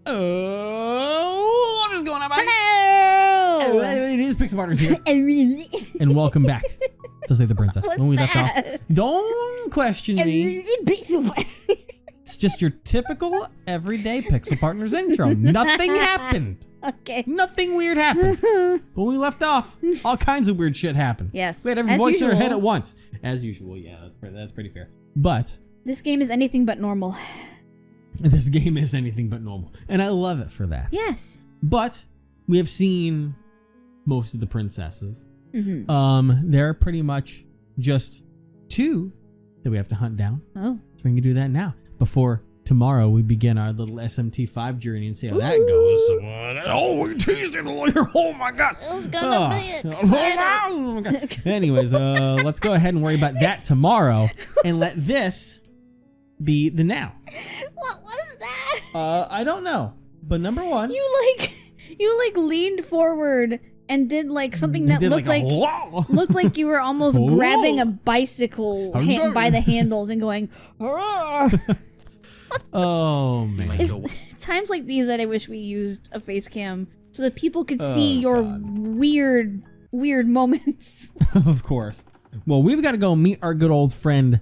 Oh, what is going on, buddy? Hello! It is Pixel Partners here. And welcome back to Slay the Princess. What's When we left that? off. Don't question me. It's just your typical everyday Pixel Partners intro. Nothing happened. Okay. Nothing weird happened. When we left off, all kinds of weird shit happened. Yes. We had every as voice in our head usual. at once. As usual, yeah, that's pretty fair. But This game is anything but normal. this game is anything but normal. And I love it for that. Yes. But we have seen most of the princesses. Mm-hmm. There are pretty much just two that we have to hunt down. Oh. So we can do that now. Before tomorrow we begin our little SMT5 journey and see how that goes. Oh, we teased it earlier. Oh my god. It was gonna be exciting. Oh my god. Anyways, let's go ahead and worry about that tomorrow and let this be the now. What was that? I don't know. But number one. You leaned forward and did like something that looked like you were almost grabbing a bicycle by the handles and going. Oh man. It's times like these that I wish we used a face cam so that people could see your weird moments. Of course. Well, we've got to go meet our good old friend,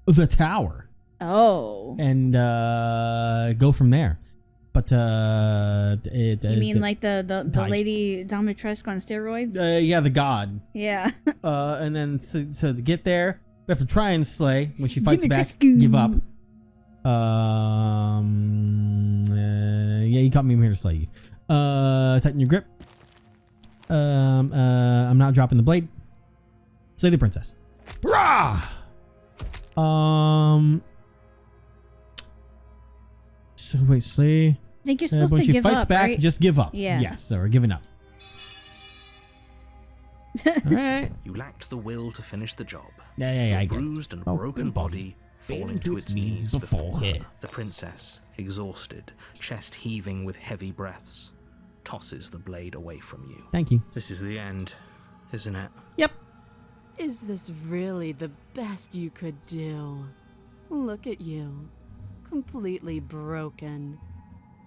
the tower. Oh. And go from there. But you mean like the lady dominatrix on steroids? Yeah, the god. Yeah. And then to get there, we have to try and slay. When she fights back, Dimitrescu. give up. Yeah, you caught me. I'm here to slay you. Tighten your grip. I'm not dropping the blade. Slay the princess. Rah! So wait, slay. I think you're supposed when to she give fights up, back, right? just give up. Yeah. Yes, so we're giving up. All right. You lacked the will to finish the job. Yeah, Your I get it. bruised and broken body falling to its knees before her. her. The princess, exhausted, chest heaving with heavy breaths, tosses the blade away from you. Thank you. This is the end, isn't it? Yep. Is this really the best you could do? Look at you. Completely broken.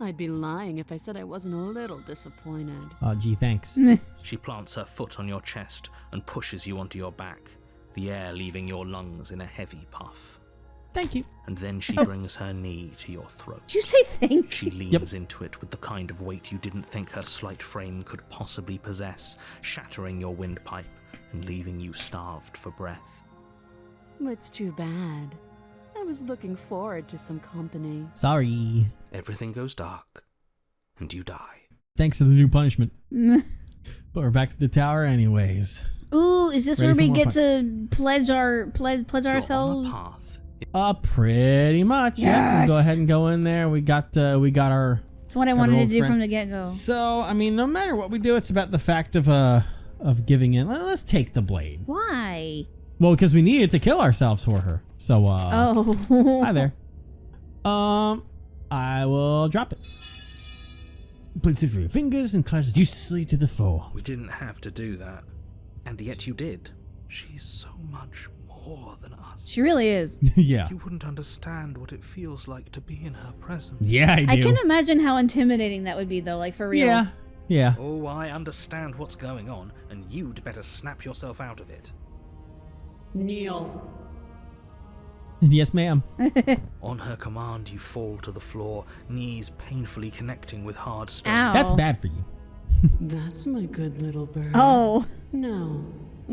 I'd be lying if I said I wasn't a little disappointed. Oh, gee, thanks. She plants her foot on your chest and pushes you onto your back, the air leaving your lungs in a heavy puff. Thank you. And then she brings her knee to your throat. Did you say thank She you? leans into it with the kind of weight you didn't think her slight frame could possibly possess, shattering your windpipe and leaving you starved for breath. It's too bad. I was looking forward to some company. Sorry. Everything goes dark, and you die. Thanks for the new punishment. But we're back to the tower anyways. Ooh, is this Ready where for we more get to pledge ourselves? You're on a path. Pretty much. Yeah. Yes. Go ahead and go in there. We got our. It's what I Got wanted an to old do friend. from the get-go. So I mean, no matter what we do, it's about the fact of giving in. Let's take the blade. Why? Well, because we needed to kill ourselves for her. So Oh. hi there. I will drop it. Place it through your fingers and clashes uselessly to the floor. We didn't have to do that, and yet you did. She's so much more than us. She really is. Yeah. You wouldn't understand what it feels like to be in her presence. Yeah, I do. I can imagine how intimidating that would be, though, like for real. Yeah. Yeah. Oh, I understand what's going on, and you'd better snap yourself out of it. Kneel. Yes, ma'am. On her command, you fall to the floor, knees painfully connecting with hard stone. Ow. That's bad for you. That's my good little bird. Oh. No.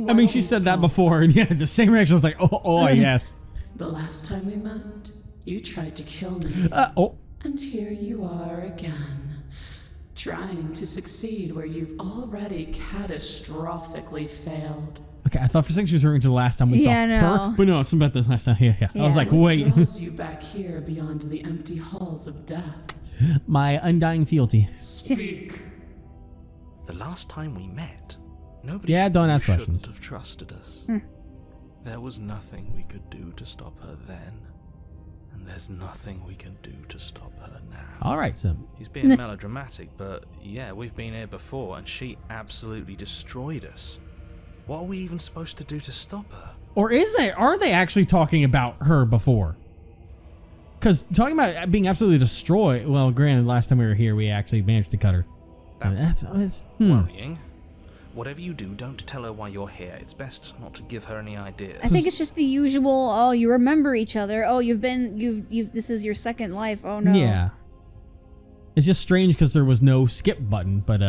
I mean, she said that before, and yeah, the same reaction was like, oh, yes. The last time we met, you tried to kill me. Oh. And here you are again. Trying to succeed where you've already catastrophically failed. Okay, I thought for a second she was referring to the last time we saw Yeah, no. her, but no, it's about the last time. Yeah. I was Yeah. like, What wait. draws you back here beyond the empty halls of death? My undying fealty. Speak. The last time we met, nobody Yeah, don't ask shouldn't questions. have trusted us. There was nothing we could do to stop her then, and there's nothing we can do to stop her now. All right, Sim. He's being melodramatic, but yeah, we've been here before, and she absolutely destroyed us. What are we even supposed to do to stop her? Or are they actually talking about her before? Because talking about being absolutely destroyed. Well, granted, last time we were here, we actually managed to cut her. That's worrying. Whatever you do, don't tell her why you're here. It's best not to give her any ideas. I think it's just the usual, oh, you remember each other. Oh, you've this is your second life. Oh, no. Yeah. It's just strange because there was no skip button, but,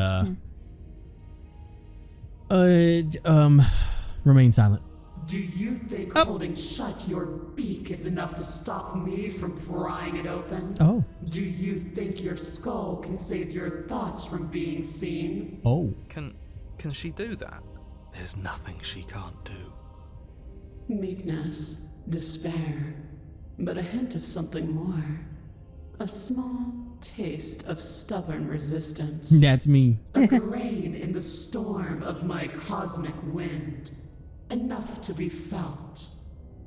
remain silent. Do you think holding shut your beak is enough to stop me from prying it open? Oh. Do you think your skull can save your thoughts from being seen? Oh. Can she do that? There's nothing she can't do. Meekness, despair, but a hint of something more. A small taste of stubborn resistance. That's me. A grain in the storm of my cosmic wind. Enough to be felt,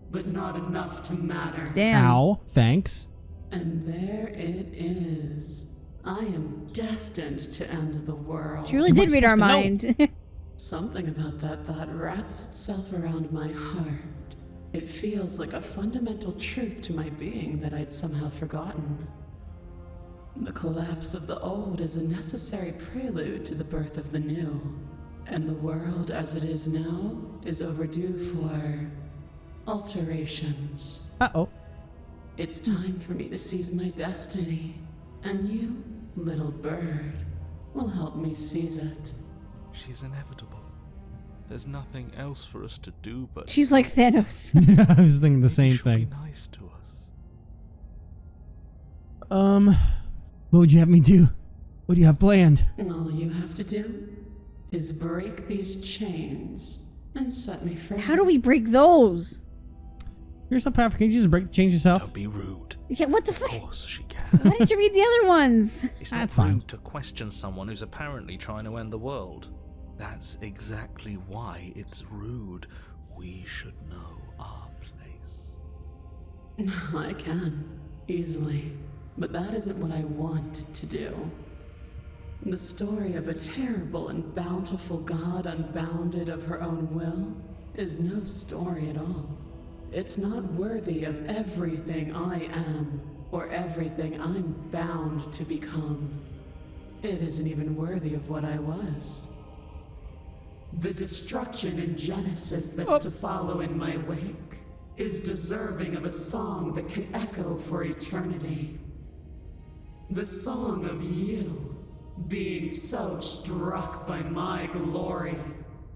but not enough to matter. Damn. Ow. Thanks. And there it is. I am destined to end the world. She really did read our mind. Something about that thought wraps itself around my heart. It feels like a fundamental truth to my being that I'd somehow forgotten. The collapse of the old is a necessary prelude to the birth of the new. And the world as it is now is overdue for alterations. Uh-oh. It's time for me to seize my destiny. And you, little bird, will help me seize it. She's inevitable. There's nothing else for us to do but... She's like Thanos. I was thinking the same She'll thing. be nice to us. What would you have me do? What do you have planned? All you have to do is break these chains and set me free. How do we break those? Here's some power. Can you just break the change yourself? Don't be rude. Yeah, what the Of fuck? course she can. Why didn't you read the other ones? It's not That's fine. rude to question someone who's apparently trying to end the world. That's exactly why it's rude. We should know our place. I can, easily. But that isn't what I want to do. The story of a terrible and bountiful God unbounded of her own will is no story at all. It's not worthy of everything I am or everything I'm bound to become. It isn't even worthy of what I was. The destruction in Genesis that's to follow in my wake is deserving of a song that can echo for eternity. The song of you being so struck by my glory,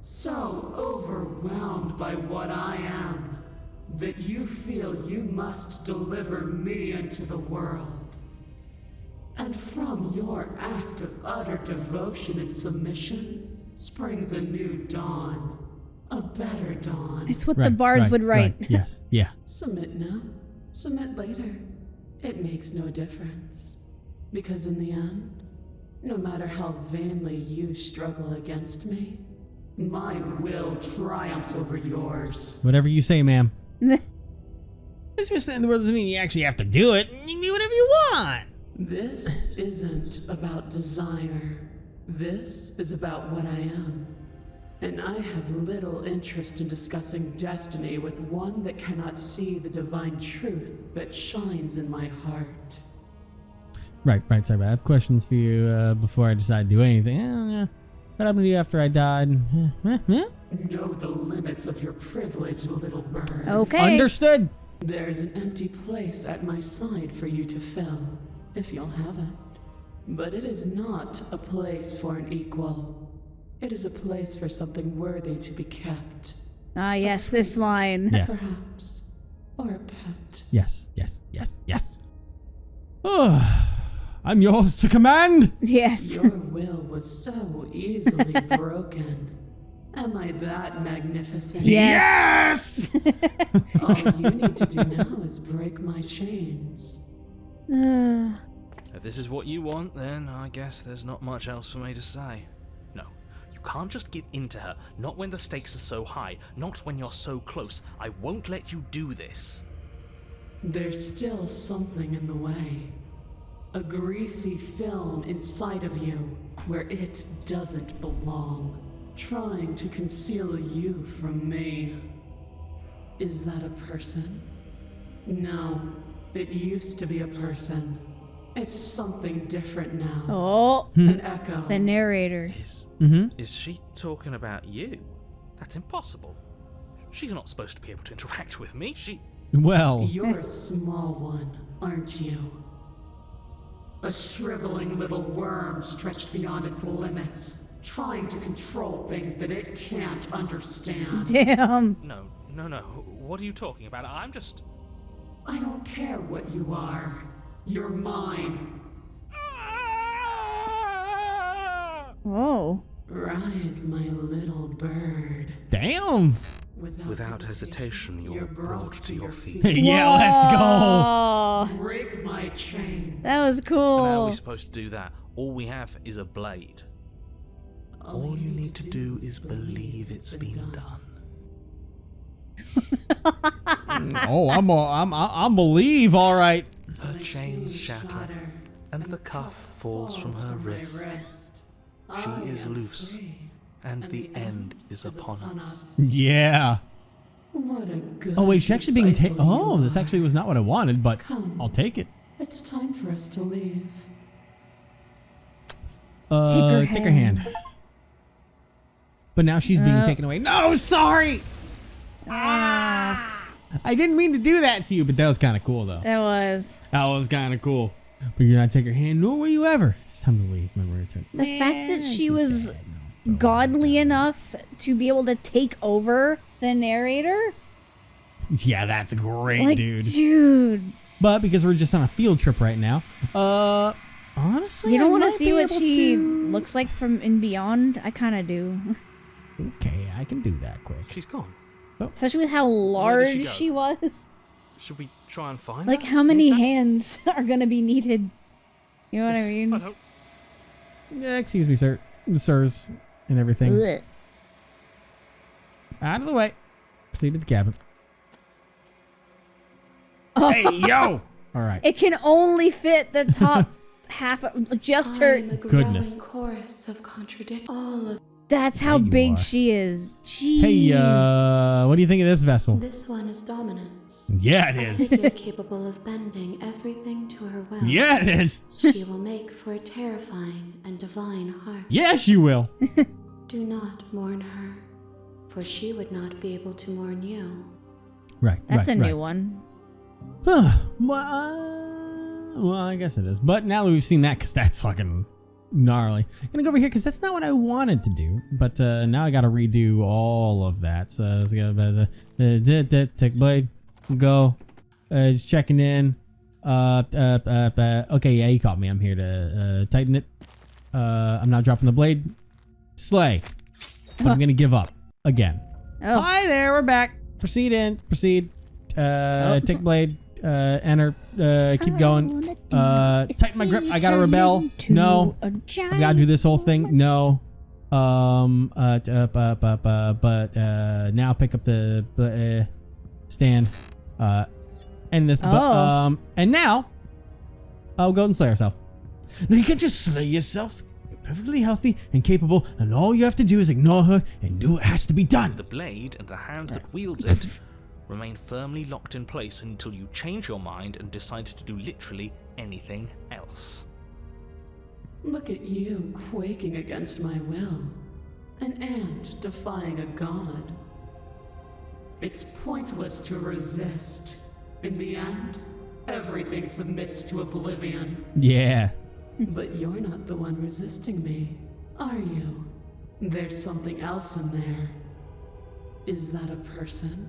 so overwhelmed by what I am, that you feel you must deliver me into the world. And from your act of utter devotion and submission springs a new dawn, a better dawn. It's what the bards would write. Right. Yes. Yeah. Submit now, submit later. It makes no difference. Because in the end, no matter how vainly you struggle against me, my will triumphs over yours. Whatever you say, ma'am. Just because in the world doesn't mean you actually have to do it. You can do whatever you want. This isn't about desire. This is about what I am. And I have little interest in discussing destiny with one that cannot see the divine truth that shines in my heart. Right. Sorry, but I have questions for you before I decide to do anything. What happened to you after I died? Know the limits of your privilege, little bird. Okay. Understood. There's an empty place at my side for you to fill, if you'll have it. But it is not a place for an equal. It is a place for something worthy to be kept. Ah, yes, this line. Yes. Perhaps. Or a pet. Yes. Oh, I'm yours to command. Yes. Your will was so easily broken. Am I that magnificent? Yes. All you need to do now is break my chains. If this is what you want, then I guess there's not much else for me to say. No, you can't just give in to her, not when the stakes are so high, not when you're so close. I won't let you do this. There's still something in the way. A greasy film inside of you where it doesn't belong, trying to conceal you from me. Is that a person? No, It used to be a person. It's something different now. Oh, An echo. the narrator. Is she talking about you? That's impossible. She's not supposed to be able to interact with me. Well, You're a small one, aren't you? A shriveling little worm stretched beyond its limits, trying to control things that it can't understand. Damn. No. What are you talking about? I'm just... I don't care what you are. You're mine. Whoa. Rise, my little bird. damn. Without hesitation, you're brought to your feet. Yeah, let's go. Oh, Break my chains. that was And how are cool. we supposed to do that? All we have is a blade. All you need to do is believe it's been done. Oh, I'm believe. All right. Her chains shatter, and the cuff falls from her wrist. She is loose, and the end is upon us. Yeah. What a good Oh wait, she's actually being taken. disciple Oh, you this are. actually was not what I wanted, but Come. I'll take it. It's time for us to leave. Take her hand. But now she's being taken away. No, sorry. I didn't mean to do that to you, but that was kind of cool though. That was. That was kind of cool. But you're not taking her hand, nor will you ever. It's time to leave. Remember, return. The fact that she was godly enough to be able to take over the narrator. Yeah, that's great, Like, dude. But because we're just on a field trip right now, honestly, You don't want to see what she looks like from in beyond? I kind of do. Okay, I can do that quick. She's gone. Especially with how Where did she large go? she was. Should we try and find Like, her? how many hands are going to be needed? You know what I I mean? don't... Yeah, excuse me, sir, sirs, and everything. Blech. Out of the way. Proceed to the cabin. Oh. Hey, yo! All right. It can only fit the top half of just her. I'm a Goodness. growing chorus of contradict. All of That's how There you big are. she is. Jeez. Hey, what do you think of this vessel? this one is dominance. Yeah, it A is. figure capable of bending everything to her will. Yeah, it is. She will make for a terrifying and divine heart. Yes, you will. Do not mourn her, for she would not be able to mourn you. Right. That's right, a right. new one. Well, I guess it is. But now that we've seen that, because that's fucking gnarly. I'm gonna go over here because that's not what I wanted to do. But now I gotta redo all of that. So let's go. Take blade. Go. Just checking in. Okay, yeah, you caught me. I'm here to tighten it. I'm not dropping the blade. Slay. But I'm gonna give up again. Oh. Hi there, we're back. Proceed in. Proceed. Take blade. Enter. Keep going. Tighten my grip. I gotta rebel. No. I gotta do this whole thing. No. But now pick up the stand. And this. Oh. And now, I'll go and slay herself. Now you can just slay yourself. You're perfectly healthy and capable, and all you have to do is ignore her and do what has to be done. The blade and the hand that wields it remain firmly locked in place until you change your mind and decide to do literally anything else. Look at you quaking against my will. An ant defying a god. It's pointless to resist. In the end, everything submits to oblivion. Yeah. But you're not the one resisting me, are you? There's something else in there. Is that a person?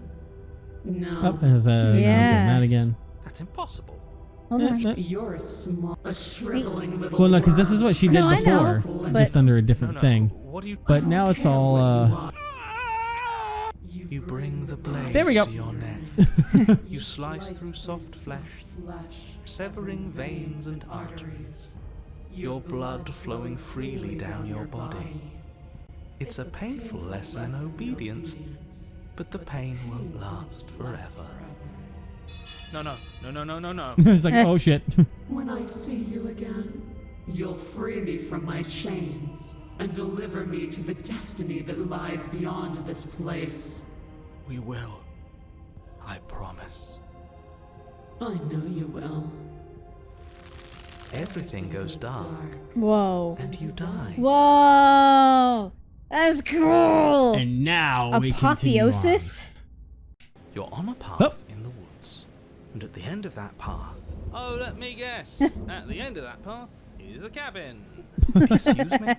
No. Oh, there's Yeah. that again. That's impossible. Hold on. You're a shriveling little Well, no, because this is what she did No, I know, before, but- just under a No, different no. thing. What do you... But now it's all. You bring the blade There we go. to your neck. You slice through soft flesh, severing veins and arteries. Your blood flowing freely down your body. It's a painful lesson in obedience, but the pain won't last forever. No. It's like, oh shit. When I see you again, you'll free me from my chains and deliver me to the destiny that lies beyond this place. We will. I promise. I know you will. Everything goes dark, Whoa. and you die. Whoa. That's cool. And now we continue Apotheosis? You're on a path in the woods, and at the end of that path... Oh, let me guess. At the end of that path is a cabin. Excuse me?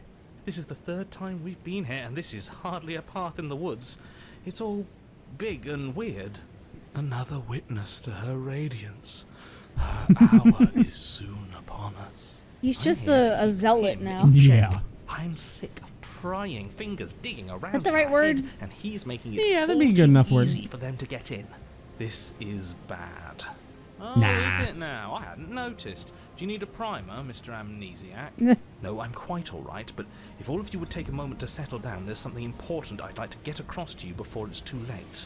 This is the third time we've been here, and this is hardly a path in the woods. It's all big and weird. Another witness to her radiance. Her hour is soon upon us. He's just a zealot now. Yeah. I'm sick of prying fingers digging around. Is that the right word? And he's making it Yeah, that'd all be a good too enough word. easy for them to get in. This is bad. Oh, Nah. is it now? I hadn't noticed. Do you need a primer, Mr. Amnesiac? No, I'm quite all right, but if all of you would take a moment to settle down, there's something important I'd like to get across to you before it's too late.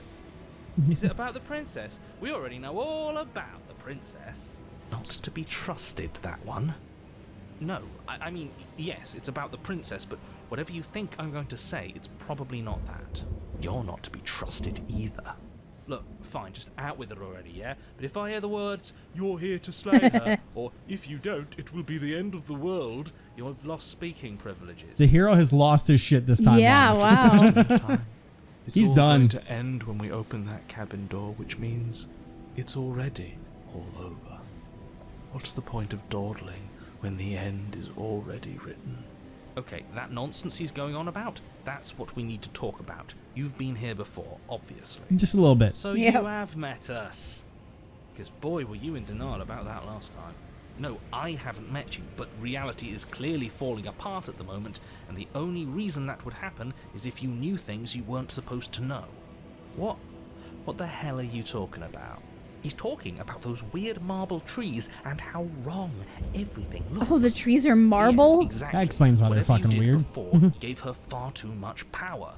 Is it about the princess? We already know all about the princess. Not to be trusted, that one. No, I mean, yes, it's about the princess, but whatever you think I'm going to say, it's probably not that. You're not to be trusted either. Look, fine, just out with it already, yeah? But if I hear the words, "You're here to slay her," or "If you don't, it will be the end of the world," you've lost speaking privileges. The hero has lost his shit this time. Yeah, Mark. wow. It's He's all done. going to end when we open that cabin door, which means it's already all over. What's the point of dawdling when the end is already written? Okay, that nonsense he's going on about, that's what we need to talk about. You've been here before, obviously. Just a little bit. So Yep. you have met us. Because boy, were you in denial about that last time. No, I haven't met you, but reality is clearly falling apart at the moment, and the only reason that would happen is if you knew things you weren't supposed to know. What the hell are you talking about? He's talking about those weird marble trees and how wrong everything looks. Oh, the trees are marble? Yes, exactly. That explains why they're Whatever fucking you did weird. before gave her far too much power.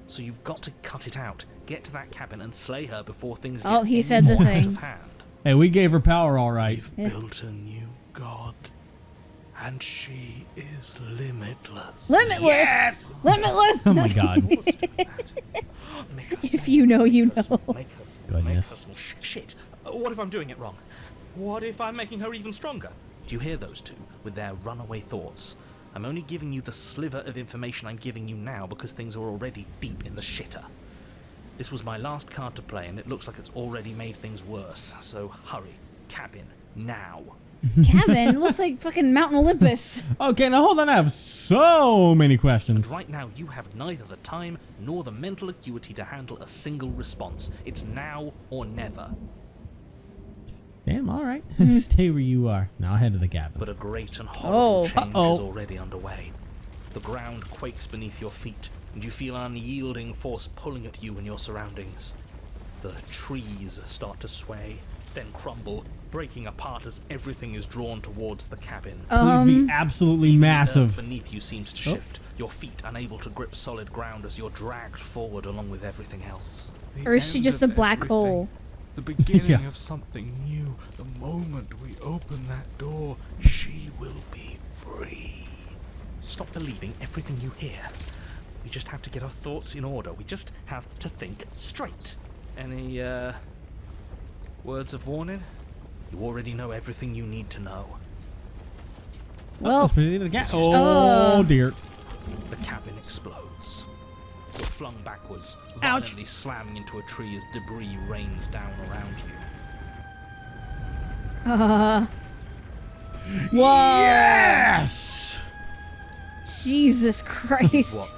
So you've got to cut it out, get to that cabin and slay her before things get he any said the more out thing. of hand. Hey, we gave her power all right. We've built a new god, and she is limitless. Limitless! Yes! Limitless! Oh my god. If you know, you know. Goodness. Shit. What if I'm doing it wrong? What if I'm making her even stronger? Do you hear those two with their runaway thoughts? I'm only giving you the sliver of information I'm giving you now because things are already deep in the shitter. This was my last card to play, and it looks like it's already made things worse. So hurry, cabin, now. Cabin looks like fucking Mountain Olympus. Okay, now hold on. I have so many questions. Right now, you have neither the time nor the mental acuity to handle a single response. It's now or never. Damn, all right. Stay where you are. Now head to the cabin. But a great and horrible change Uh-oh. is already underway. The ground quakes beneath your feet, and you feel an unyielding force pulling at you and your surroundings. The trees start to sway, then crumble, breaking apart as everything is drawn towards the cabin. Please be absolutely The earth massive. beneath you seems to shift, your feet unable to grip solid ground as you're dragged forward along with everything else. Or is she just a black hole? The beginning Yeah. of something new. The moment we open that door, she will be free. Stop believing everything you hear. We just have to get our thoughts in order. We just have to think straight. Any, words of warning? You already know everything you need to know. Well, Let's proceed to the cabin. Oh, dear. The cabin explodes. You're flung backwards, Ouch. violently slamming into a tree as debris rains down around you. whoa. Yes! Jesus Christ. Watch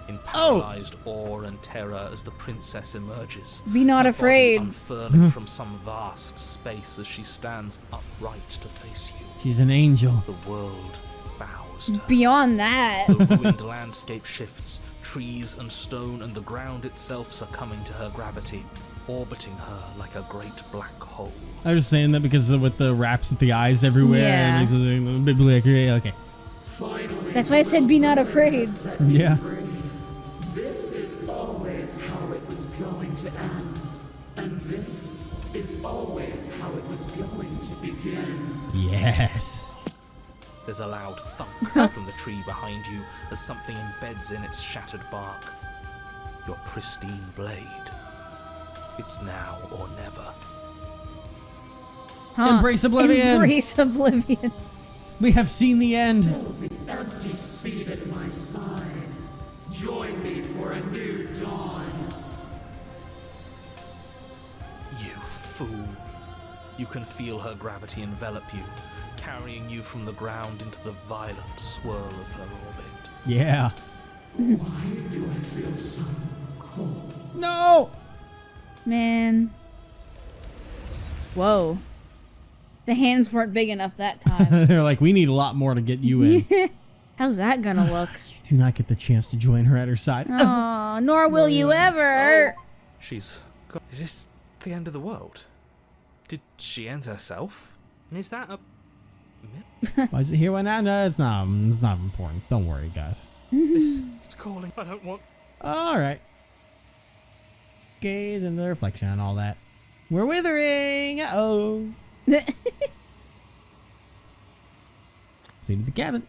in paralyzed awe and terror as the princess emerges. Be not her afraid. body unfurling from some vast space as she stands upright to face you. She's an angel. The world bows to her. Beyond that. The ruined landscape shifts. Trees and stone and the ground itself succumbing to her gravity, orbiting her like a great black hole. I was saying that because with the wraps with the eyes everywhere. Yeah. And okay. Finally, That's why I said be not afraid. set me Yeah. free. This is always how it was going to end. And this is always how it was going to begin. Yes. There's a loud thunk from the tree behind you as something embeds in its shattered bark. Your pristine blade. It's now or never. Huh. Embrace oblivion. Embrace oblivion. We have seen the end. Fill the empty seat at my side. Join me for a new dawn. You fool. You can feel her gravity envelop you, carrying you from the ground into the violent swirl of her orbit. Yeah. Why do I feel so cold? No. Man. Whoa. The hands weren't big enough that time. They're like, we need a lot more to get you in. How's that gonna look? You do not get the chance to join her at her side. Oh, nor will you ever. She's got... Is this the end of the world? Did she end herself? And is that a... Why is it here? Why not? No, it's not important. Don't worry, guys. It's calling. I don't want... All right. Gaze into the reflection and all that. We're withering. Uh-oh. See to the cabin.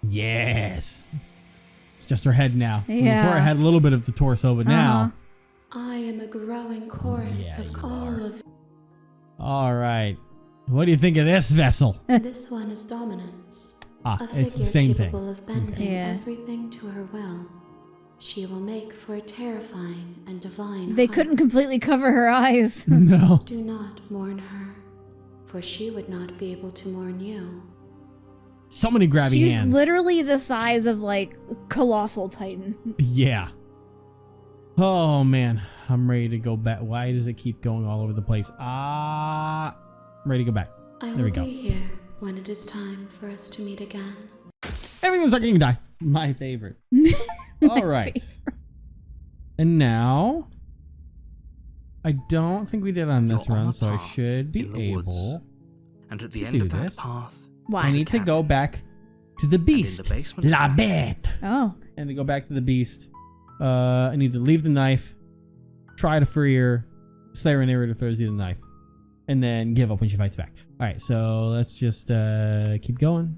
Yes. It's just her head now. Yeah. Before I had a little bit of the torso, but now. I am a growing chorus Yeah, of you all are. of. All right. What do you think of this vessel? This one is dominance. Ah, A it's the figure same thing. capable of bending Yeah. everything to her will. She will make for a terrifying and divine. They heart. couldn't completely cover her eyes. No. Do not mourn her, for she would not be able to mourn you. So many grabby She's hands. literally the size of like Colossal Titan. Yeah. Oh man, I'm ready to go back. Why does it keep going all over the place? I'm ready to go back. I There will we go. be here when it is time for us to meet again. Everything's like you can die. My favorite. All right. And now, I don't think we did on this You're on run, a so I path should be in the woods. able. And at to the end do of that this. path... Why? I is a need to go cabin. back to the beast. basement La of that- bête. Oh. And to go back to the beast, I need to leave the knife, try to free her, slay her narrator throws you the knife, and then give up when she fights back. All right, so let's just keep going,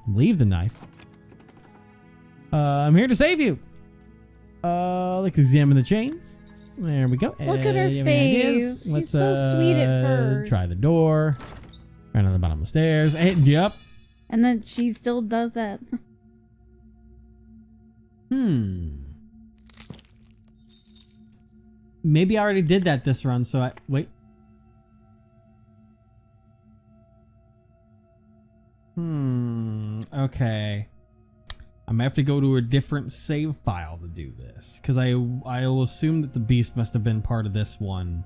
leave the knife. I'm here to save you. Let's examine the chains. There we go. Look at her You have any ideas? face. She's so sweet at first. Try the door. Right on the bottom of the stairs. Yep. And then she still does that. Maybe I already did that this run, so wait. Okay. I might have to go to a different save file to do this, because I'll assume that the beast must have been part of this one.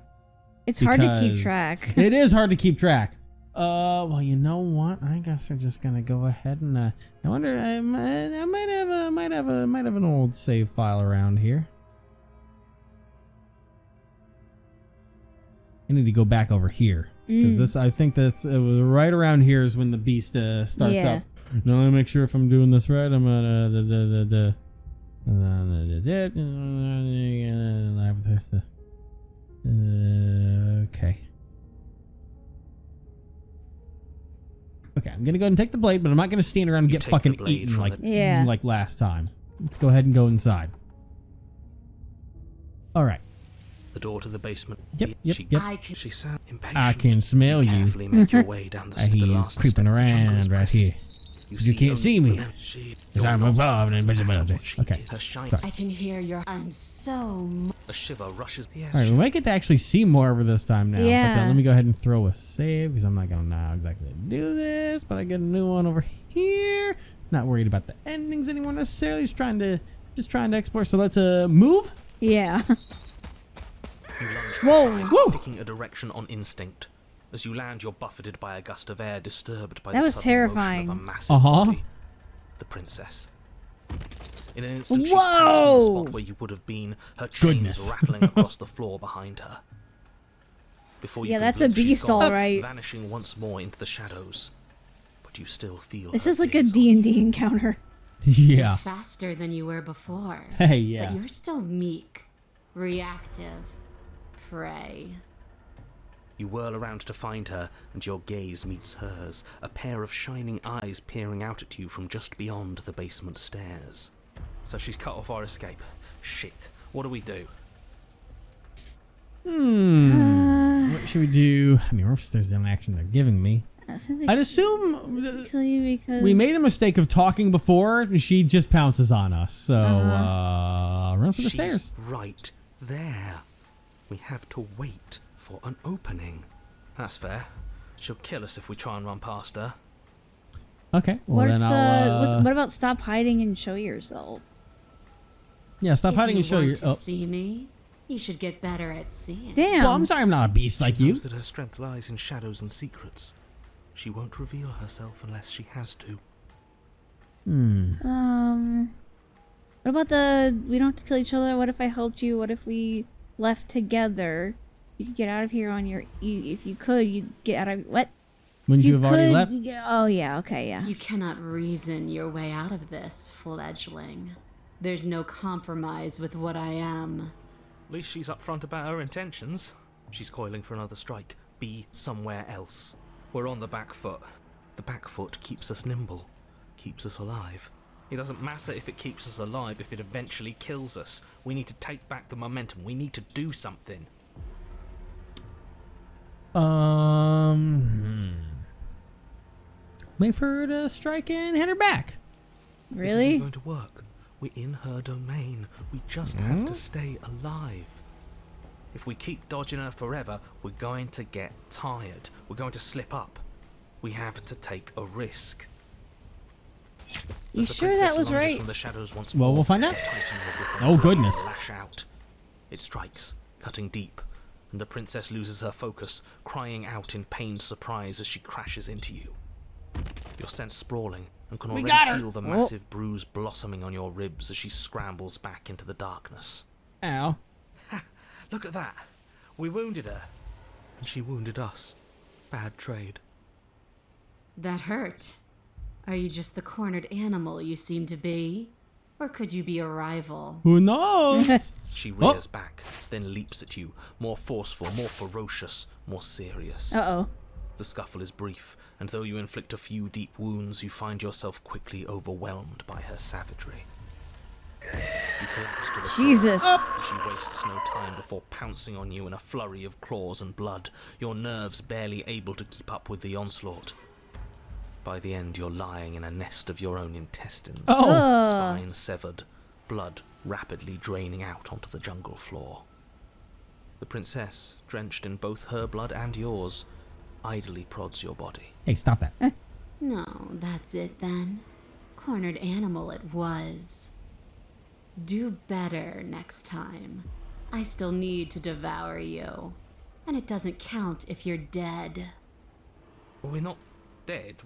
It's hard to keep because track. It is hard to keep track. Well, you know what? I guess we're just gonna go ahead and I wonder. I might have an old save file around here. I need to go back over here because this. I think that's right around here is when the beast starts up. Now let me make sure if I'm doing this right. I'm gonna okay. Okay, I'm gonna go ahead and take the blade, but I'm not gonna stand around and get take fucking the blade eaten from like Yeah. like last time. Let's go ahead and go inside. All right. The door to the basement. Yep, yep, She, yep. She sounded impatient. I can smell you. Carefully make your way down the, He's last creeping step of the jungle's around right press. here. You can't see me. She, 'Cause I'm above and okay. Her shine. Sorry. I can hear your. I'm so. A shiver rushes. Yes, All right, we might get to actually see more of her this time now. But Yeah. let me go ahead and throw a save because I'm not gonna know exactly how to do this. But I get a new one over here. Not worried about the endings anymore necessarily. Just trying to explore. So let's move. Yeah. You lunge Whoa. aside, Whoa. picking a direction on instinct. As you land, you're buffeted by a gust of air, disturbed by That the was sudden motion terrifying. of a massive Uh-huh. body. The princess. In an instant, she's Whoa. pounced on the spot where you would have been, her chains Goodness. rattling across the floor behind her. Before you Yeah, can that's a blink, she's beast, gone, all right. vanishing once more into the shadows. But you still feel This her is like a gaze on D&D encounter. Yeah. Faster than you were before. Hey, yeah. But you're still meek, reactive, prey. You whirl around to find her, and your gaze meets hers, a pair of shining eyes peering out at you from just beyond the basement stairs. So she's cut off our escape. Shit. What do we do? should we do? I mean, if there's an action they're giving me. I'd assume because we made the mistake of talking before, and she just pounces on us. So, run for the stairs. Right there. We have to wait for an opening. That's fair. She'll kill us if we try and run past her. Okay. Well, then I'll, what about stop hiding and show yourself? Yeah, stop hiding and show yourself. See me? You should get better at seeing. Damn. Well, I'm sorry, I'm not a beast like she you. knows that her strength lies in shadows and secrets. She won't reveal herself unless she has to. What about we don't have to kill each other? What if I helped you? What if we left together? You could get out of here on your. If you could, you'd get out of what? Wouldn't you have already left? Oh yeah. Okay. Yeah. You cannot reason your way out of this, fledgling. There's no compromise with what I am. At least she's upfront about her intentions. She's coiling for another strike. Be somewhere else. We're on the back foot. The back foot keeps us nimble, keeps us alive. It doesn't matter if it keeps us alive if it eventually kills us. We need to take back the momentum. We need to do something. Wait for her to strike and hit her back. Really? This isn't going to work. We're in her domain. We just have to stay alive. If we keep dodging her forever, we're going to get tired. We're going to slip up. We have to take a risk. You sure that was right? From the shadows once Well, more, we'll find out. her Oh, goodness. lash out. It strikes, cutting deep, and the princess loses her focus, crying out in pained surprise as she crashes into you. You're sent sprawling and can already feel the massive bruise blossoming on your ribs as she scrambles back into the darkness. Ow. Look at that. We wounded her, and she wounded us. Bad trade. That hurt. Are you just the cornered animal you seem to be? Or could you be a rival? Who knows? She rears back, then leaps at you, more forceful, more ferocious, more serious. Uh-oh. The scuffle is brief, and though you inflict a few deep wounds, you find yourself quickly overwhelmed by her savagery. You collapse to the Jesus. floor. She wastes no time before pouncing on you in a flurry of claws and blood, your nerves barely able to keep up with the onslaught. By the end, you're lying in a nest of your own intestines, spine severed, blood rapidly draining out onto the jungle floor. The princess, drenched in both her blood and yours, idly prods your body. Hey, stop that. No, that's it then. Cornered animal it was. Do better next time. I still need to devour you. And it doesn't count if you're dead. We're not dead,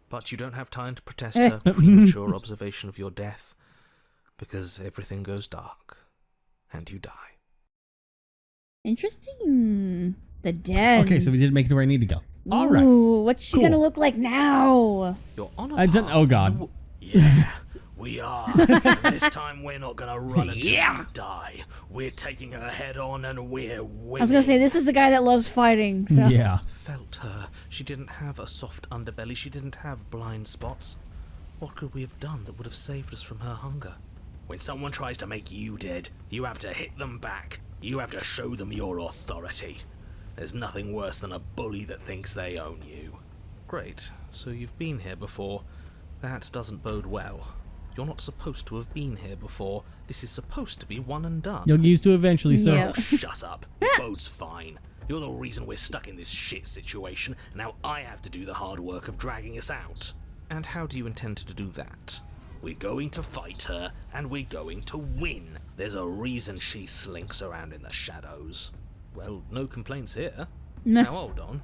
But you don't have time to protest her premature observation of your death, because everything goes dark, and you die. Interesting. The dead. Okay, so we did make it to where I need to go. All right. Ooh, what's she gonna look like now? You're on a I didn't. Oh God. Yeah, we are. This time we're not gonna run until you die. We're taking her head on, and we're winning. I was gonna say, this is the guy that loves fighting, so. Yeah. Felt her. She didn't have a soft underbelly. She didn't have blind spots. What could we have done that would have saved us from her hunger? When someone tries to make you dead, you have to hit them back. You have to show them your authority. There's nothing worse than a bully that thinks they own you. Great. So you've been here before. That doesn't bode well. You're not supposed to have been here before. This is supposed to be one and done. You'll get used to eventually, so. Yeah. Oh, shut up. It bodes fine. You're the reason we're stuck in this shit situation. Now I have to do the hard work of dragging us out. And how do you intend to do that? We're going to fight her, and we're going to win. There's a reason she slinks around in the shadows. Well, no complaints here. Now hold on.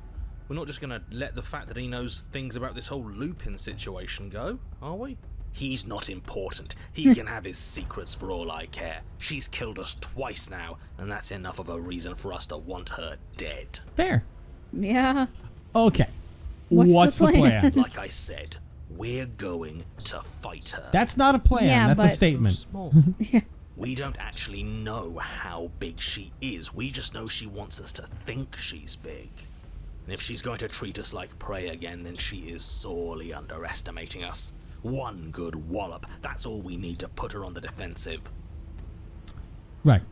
We're not just gonna let the fact that he knows things about this whole Lupin situation go, are we? He's not important. He can have his secrets for all I care. She's killed us twice now, and that's enough of a reason for us to want her dead. Fair. Yeah. Okay. What's the plan? Like I said, we're going to fight her. That's not a plan. Yeah, That's but- a statement. So small. We don't actually know how big she is. We just know she wants us to think she's big. And if she's going to treat us like prey again, then she is sorely underestimating us. One good wallop, that's all we need to put her on the defensive. Right.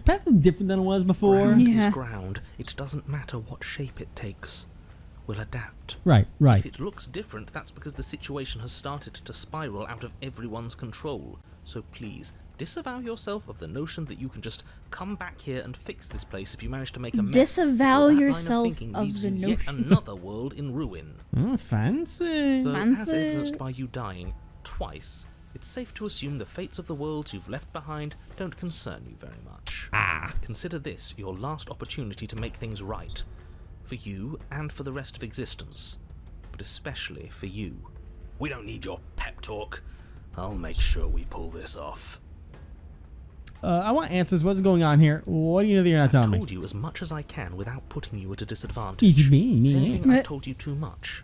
That's different than it was before. Ground Yeah. is ground. It doesn't matter what shape it takes. We'll adapt. Right. If it looks different, that's because the situation has started to spiral out of everyone's control. So please, disavow yourself of the notion that you can just come back here and fix this place if you manage to make a mess. Disavow Or that line yourself thinking of leaves the you yet notion. another world in ruin. Oh, fancy. Though, as Fancy. evidenced by you dying twice, it's safe to assume the fates of the worlds you've left behind don't concern you very much. Consider this your last opportunity to make things right. For you and for the rest of existence. But especially for you. We don't need your pep talk. I'll make sure we pull this off. I want answers. What's going on here? What do you know that you're not I've telling me? told you as much as I can without putting you at a disadvantage. Easy me. If anything, I've told you too much.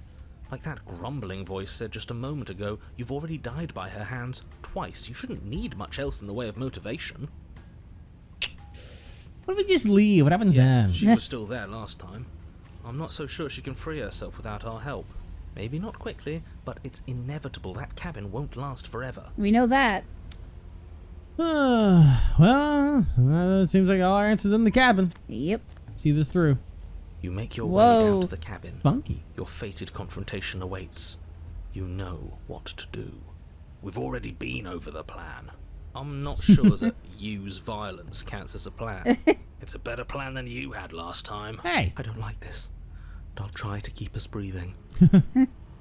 Like that grumbling voice said just a moment ago, you've already died by her hands twice. You shouldn't need much else in the way of motivation. What if we just leave? What happens then? She was still there last time. I'm not so sure she can free herself without our help. Maybe not quickly, but it's inevitable. That cabin won't last forever. We know that. Well, it seems like all our answers in the cabin. Yep. See this through. You make your Whoa. way down to the cabin. Funky. Your fated confrontation awaits. You know what to do. We've already been over the plan. I'm not sure that use violence counts as a plan. It's a better plan than you had last time. Hey. I don't like this. But I'll try to keep us breathing.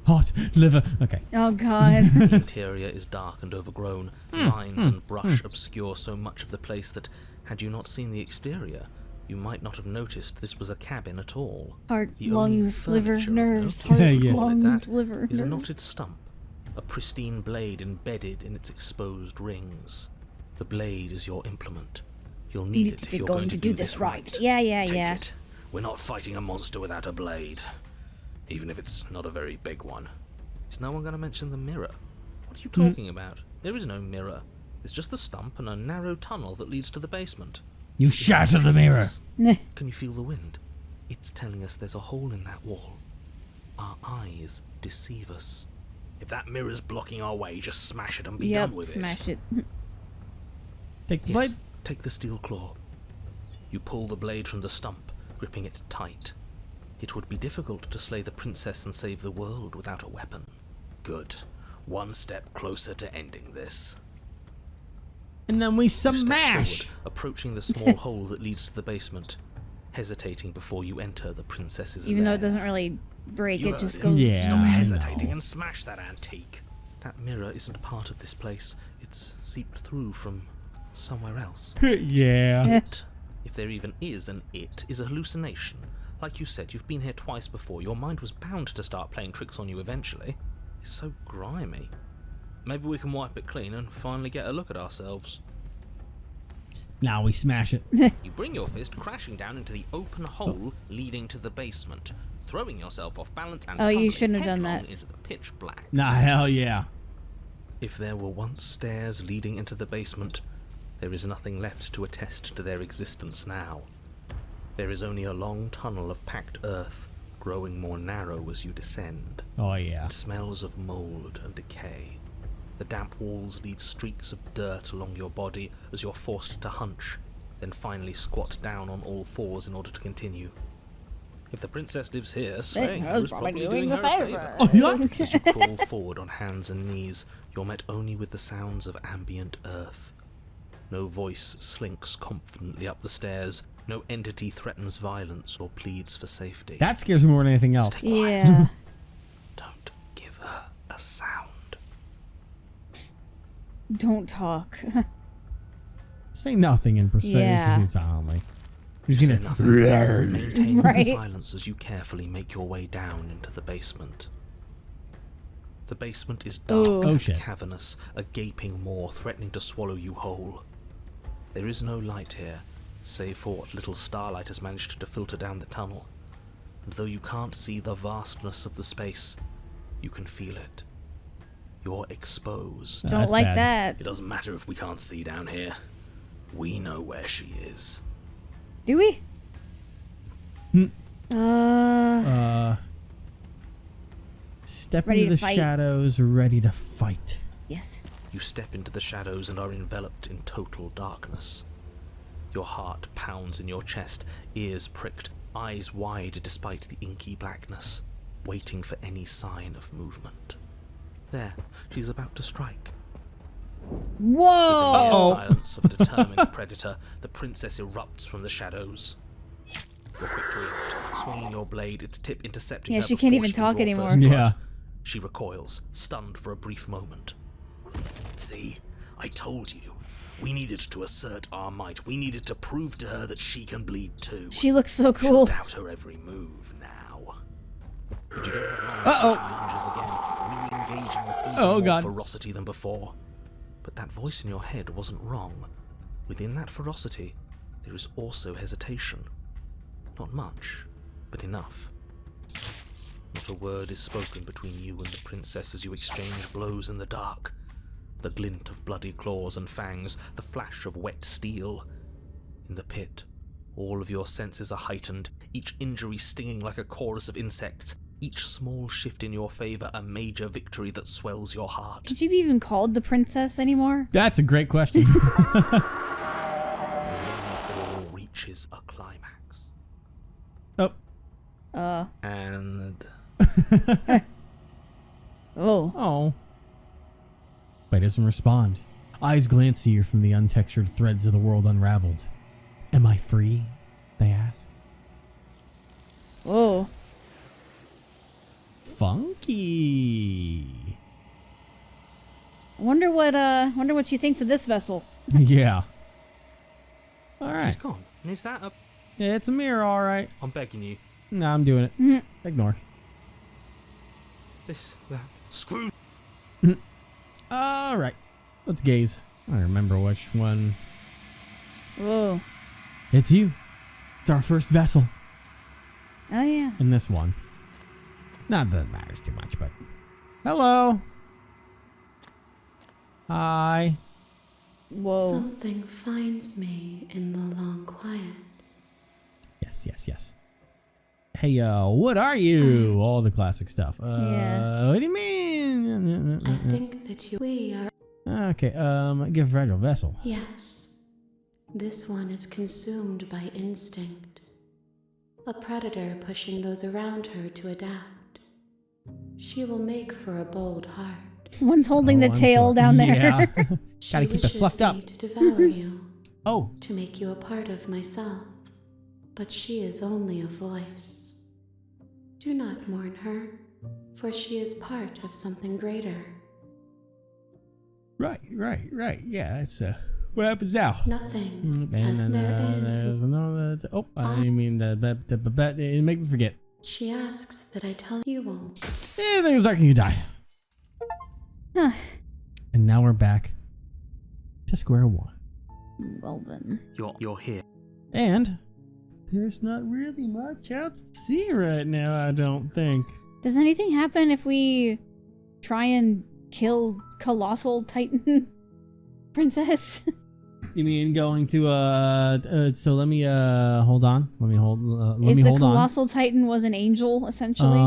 Hot liver. Okay. Oh God. The interior is dark and overgrown. Vines and brush obscure so much of the place that, had you not seen the exterior, you might not have noticed this was a cabin at all. Heart, The only lungs, liver, furniture of nerves. note, Heart, if you call it lungs, that, liver, is a nerves. knotted stump, a pristine blade embedded in its exposed rings. The blade is your implement. You'll need it if you're going to do this right. Yeah. Take it. We're not fighting a monster without a blade, even if it's not a very big one. Is no one going to mention the mirror? What are you talking about? There is no mirror. There's just the stump and a narrow tunnel that leads to the basement. You shatter the mirror. Can you feel the wind? It's telling us there's a hole in that wall. Our eyes deceive us. If that mirror's blocking our way, just smash it and be done with smash it. Take the Yes, blade. take the steel claw. You pull the blade from the stump, gripping it tight. It would be difficult to slay the princess and save the world without a weapon. Good. One step closer to ending this. And then we You step smash. forward, approaching the small hole that leads to the basement, hesitating before you enter the princess's Even though lair. it doesn't really break, You it just heard goes. Yeah. Stop I hesitating know. and smash that antique. That mirror isn't part of this place. It's seeped through from somewhere else. Yeah. It, if there even is an it, is a hallucination. Like you said, you've been here twice before. Your mind was bound to start playing tricks on you eventually. It's so grimy. Maybe we can wipe it clean and finally get a look at ourselves. Now we smash it. You bring your fist crashing down into the open hole leading to the basement, throwing yourself off balance and Oh, you tumbling shouldn't have done headlong that. into the pitch black. Nah, hell yeah. If there were once stairs leading into the basement, there is nothing left to attest to their existence now. There is only a long tunnel of packed earth, growing more narrow as you descend. Oh yeah. It smells of mold and decay. The damp walls leave streaks of dirt along your body as you're forced to hunch, then finally squat down on all fours in order to continue. If the princess lives here, swaying I her was is probably probably doing doing the her a favour. favour. Oh, yeah. As you crawl forward on hands and knees, you're met only with the sounds of ambient earth. No voice slinks confidently up the stairs. No entity threatens violence or pleads for safety. That scares me more than anything else. Stay quiet. Yeah. Don't give her a sound. Don't talk. Say nothing in precise Yeah. silently. You're just Say gonna. nothing. Maintain Right. the silence as you carefully make your way down into the basement. The basement is dark Ooh. Oh, and shit. cavernous, a gaping maw threatening to swallow you whole. There is no light here, save for what little starlight has managed to filter down the tunnel. And though you can't see the vastness of the space, you can feel it. You're exposed. Oh, Don't that's like bad. that. It doesn't matter if we can't see down here. We know where she is. Do we? Step Ready into to the fight. shadows, ready to fight. Yes. You step into the shadows and are enveloped in total darkness. Your heart pounds in your chest, ears pricked, eyes wide despite the inky blackness, waiting for any sign of movement. There, she's about to strike. Whoa! With the near silence of a determined predator, the princess erupts from the shadows. You're quick to react, swinging your blade, its tip intercepting her Yeah, she can't before even she can talk draw anymore. first blood. Yeah. She recoils, stunned for a brief moment. See, I told you. We needed to assert our might. We needed to prove to her that she can bleed too. She looks so cool. She'll doubt her every move now. But you don't have long as she lunges again, re-engaging with even more God. ferocity than before. But that voice in your head wasn't wrong. Within that ferocity, there is also hesitation. Not much, but enough. Not a word is spoken between you and the princess as you exchange blows in the dark. The glint of bloody claws and fangs, the flash of wet steel. In the pit, all of your senses are heightened, each injury stinging like a chorus of insects, each small shift in your favor a major victory that swells your heart. Could she be even called the princess anymore? That's a great question. Then it all reaches a climax. Oh. And Oh. Oh. But he doesn't respond. Eyes glance at you from the untextured threads of the world unraveled. Am I free? They ask. Whoa. Funky. Wonder what she thinks of this vessel. Yeah. All right. she's gone. And is that a... Yeah, it's a mirror, all right. I'm begging you. No, I'm doing it. Mhm. Ignore. This, that... Screw... All right. Let's gaze. I don't remember which one. Whoa. It's you. It's our first vessel. Oh yeah. In this one. Not that it matters too much, but... Hello. Hi. Whoa. Something finds me in the long quiet. Yes, yes, yes. Hey, what are you? All the classic stuff. Yeah. What do you mean? I think that we are. Okay, give Red a vessel. Yes. This one is consumed by instinct. A predator pushing those around her to adapt. She will make for a bold heart. One's holding the I'm tail sorry. down there. Yeah. She Gotta keep it wishes fluffed up. me to devour you, Oh, to make you a part of myself. But she is only a voice. Do not mourn her, for she is part of something greater. right. Yeah, it's what happens now? Nothing, And as then there is. there's another. Oh, I didn't mean that. It make me forget. She asks that I tell you won't. Things are you die. Huh. And now we're back to square one. Well then. You're here. And there's not really much else to see right now, I don't think. Does anything happen if we try and kill Colossal Titan Princess? You mean going to so let me hold on. Let me hold If the hold on. Colossal Titan was an angel, essentially.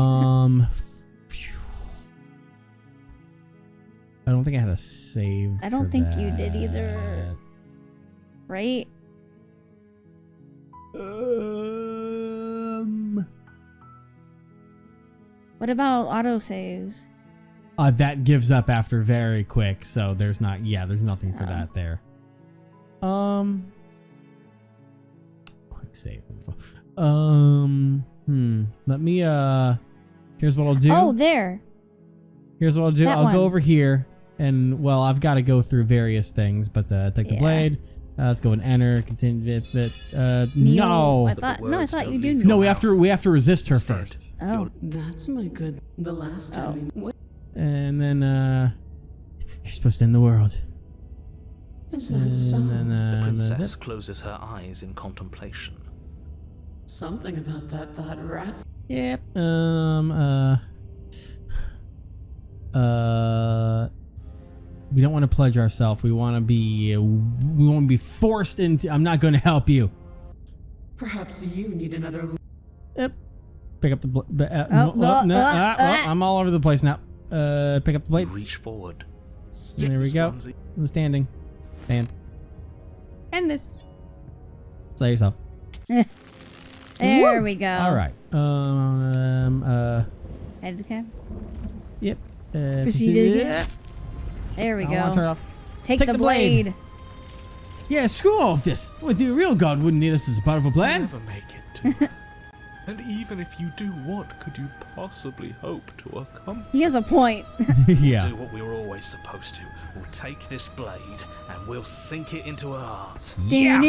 I don't think I had a save. I don't for think you did that. either. Right? What about autosaves? That gives up after very quick, so there's not. Yeah, there's nothing for Oh. that there. Quick save. Let me. Here's what I'll do. Oh, there. Here's what I'll do. That I'll one. go over here, and well, I've got to go through various things, but take the Yeah. blade. Let's go and enter. Continue. Neo. No. I But thought the no, I words thought don't you leave do. your No, mouth. we have to resist her Instead, first, Oh. That's my good. The last time. What and then you're supposed to end the world. is that so? And then, The princess closes her eyes in contemplation. Something about that thought wraps. Yep. We don't want to pledge ourselves. We want to be forced into. I'm not going to help you. Perhaps you need another. Yep. Pick up the blade. Oh, I'm all over the place now. Pick up the blade. Reach forward. There we go. Swansea. I'm standing. Stand. End this. Slay yourself. There we go. All right. Head to cab. Yep. Proceed again. There we I wanna go. turn it off. Take the blade. Yeah, screw all of this. With you, a real god wouldn't need us as part of a plan. Never make it to. And even if you do, what could you possibly hope to accomplish? He has a point. Yeah. Do what we were always supposed to. We'll take this blade and we'll sink it into her heart. Yeah.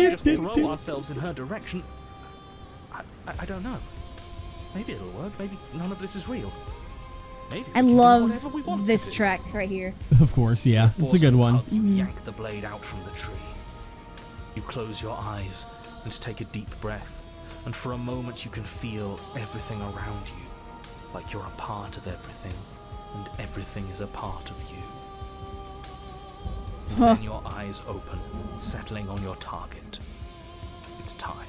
Just throw ourselves in her direction. I don't know. Maybe it'll work. Maybe none of this is real. Maybe I we can do love whatever we want this to do. track right here. Of course, yeah. It's a good one. You yank the blade out from the tree. You close your eyes and take a deep breath, and for a moment you can feel everything around you, like you're a part of everything, and everything is a part of you. And then your eyes open, settling on your target. It's time.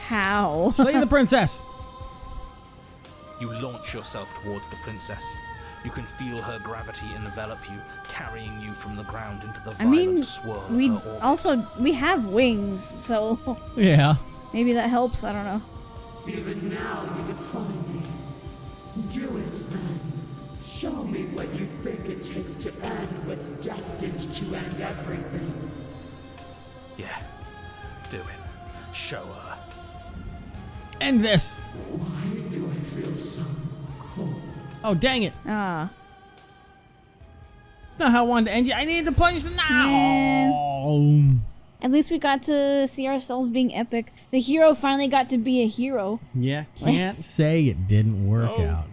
How? Slay the princess. You launch yourself towards the princess. You can feel her gravity envelop you, carrying you from the ground into the violent swirl of we her orbit. also we have wings, so Yeah. maybe that helps. I don't know. Even now you defy me. Do it then. Show me what you think it takes to end what's destined to end everything. Yeah, do it. Show her. End this. Why do I feel so cold? Oh, dang it. Ah. That's not how I wanted to end you. I needed to plunge the now. Man. At least we got to see ourselves being epic. The hero finally got to be a hero. Yeah, can't say it didn't work Oh. out.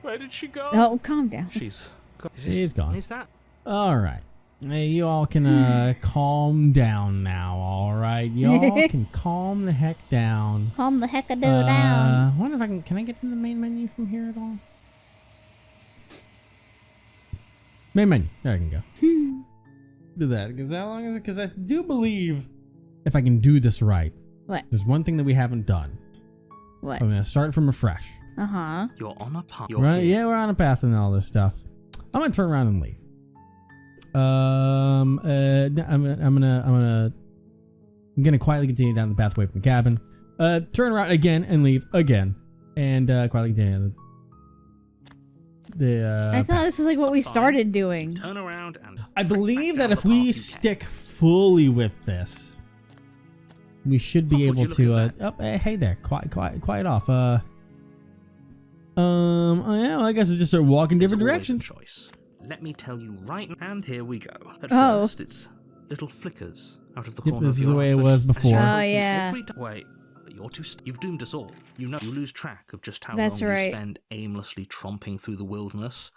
Where did she go? Oh, calm down. She's gone. She's gone. Is that? All right. Hey, you all can calm down now, all right? Y'all can calm the heck down. Calm the heck down. I wonder if can I get to the main menu from here at all? Main menu. There I can go. Do that. Because how long is it? Because I do believe if I can do this right. What? There's one thing that we haven't done. What? I'm going to start from afresh. Uh-huh. You're on a path. Right? Yeah, we're on a path and all this stuff. I'm going to turn around and leave. I'm gonna quietly continue down the path away from the cabin. Turn around again and leave again, and quietly continue the I thought this is like what we started doing. Turn around and. I believe back that down if the we path you stick fully with this, we should be Oh, would able you to. look at Hey there, quiet off. Yeah, well, I guess I just start walking There's different always a directions. choice. Let me tell you right now, and here we go. At Oh. first, it's little flickers out of the Yep, corner this of is your the way eye, it but was as you before. Oh, complete yeah. Wait, but you're too. You've doomed us all. You know, you lose track of just how That's long right. you spend aimlessly tromping through the wilderness.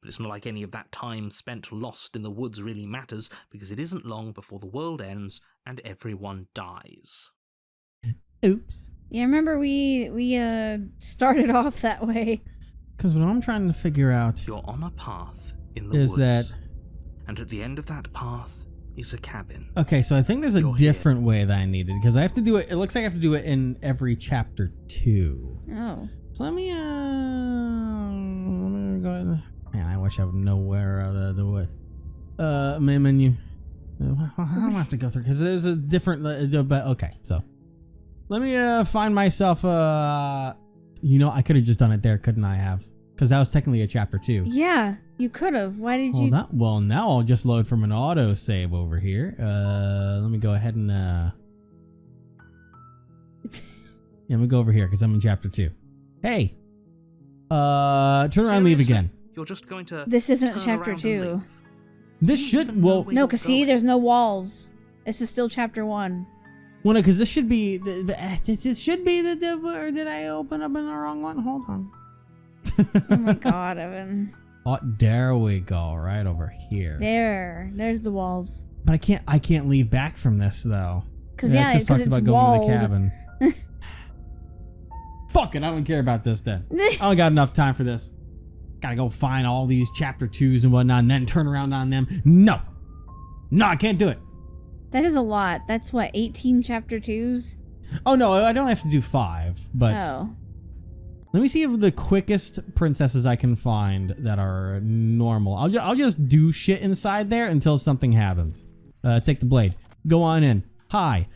But it's not like any of that time spent lost in the woods really matters, because it isn't long before the world ends and everyone dies. Oops. Yeah, remember we started off that way. Because what I'm trying to figure out You're on a path in the is woods, that. and at the end of that path is a cabin. Okay, so I think there's a You're different way that I needed because I have to do it. It looks like I have to do it in every chapter 2. Oh. So let me go ahead. Man, I wish I would know where the main menu. I don't have to go through because there's a different. But okay, so let me find myself. I could have just done it there, couldn't I have? Because that was technically a chapter 2. Yeah, you could have. Why did you? Well, now I'll just load from an auto save over here. Let me go ahead and let me go over here because I'm in chapter 2. Hey, turn around and leave Seriously? again. You're just going to. This isn't turn chapter around and 2. leave? This You should even know well where No, you're because see, going. there's no walls. This is still chapter 1. well no because this should be it should be or did I open up in the wrong one? Hold on. Oh my god, Evan. Oh, there we go, right over here. There's the walls. But I can't leave back from this though. Because It yeah, just because talks it's about going to the walled. cabin. Fuck it, I don't care about this then. I don't got enough time for this. Gotta go find all these chapter 2s and whatnot and then turn around on them. No, I can't do it. That is a lot. That's what, 18 chapter 2s? Oh no, I don't have to do 5, but Oh. let me see if the quickest princesses I can find that are normal. I'll just do shit inside there until something happens. Take the blade. Go on in. Hi.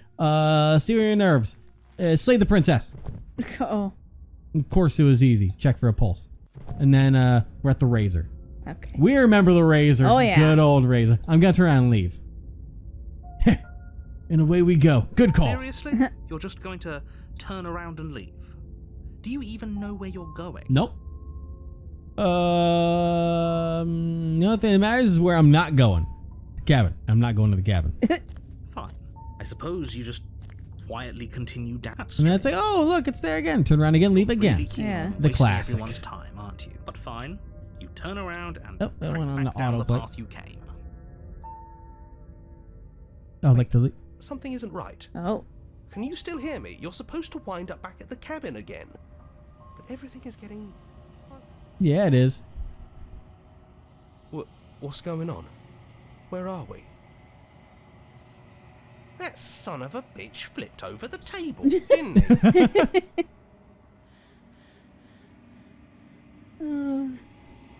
Steal your nerves. Slay the princess. Oh. Of course it was easy. Check for a pulse. And then we're at the razor. Okay. We remember the razor. Oh, yeah. Good old razor. I'm gonna turn around and leave. And away we go. Good call. Seriously? You're just going to turn around and leave? Do you even know where you're going? Nope. The only thing that matters is where I'm not going. The cabin. I'm not going to the cabin. Fine. I suppose you just quietly continue down. And then it's like, oh, look, it's there again. Turn around again, leave again. Really keen Yeah. on The wasting classic. everyone's time, aren't you? But fine. You turn around and Oh, that trek went on back the down the autoplay. path you came. I'd like to leave. Something isn't right. Oh. Can you still hear me? You're supposed to wind up back at the cabin again. But everything is getting fuzzy. Yeah, it is. What's going on? Where are we? That son of a bitch flipped over the table, didn't he? The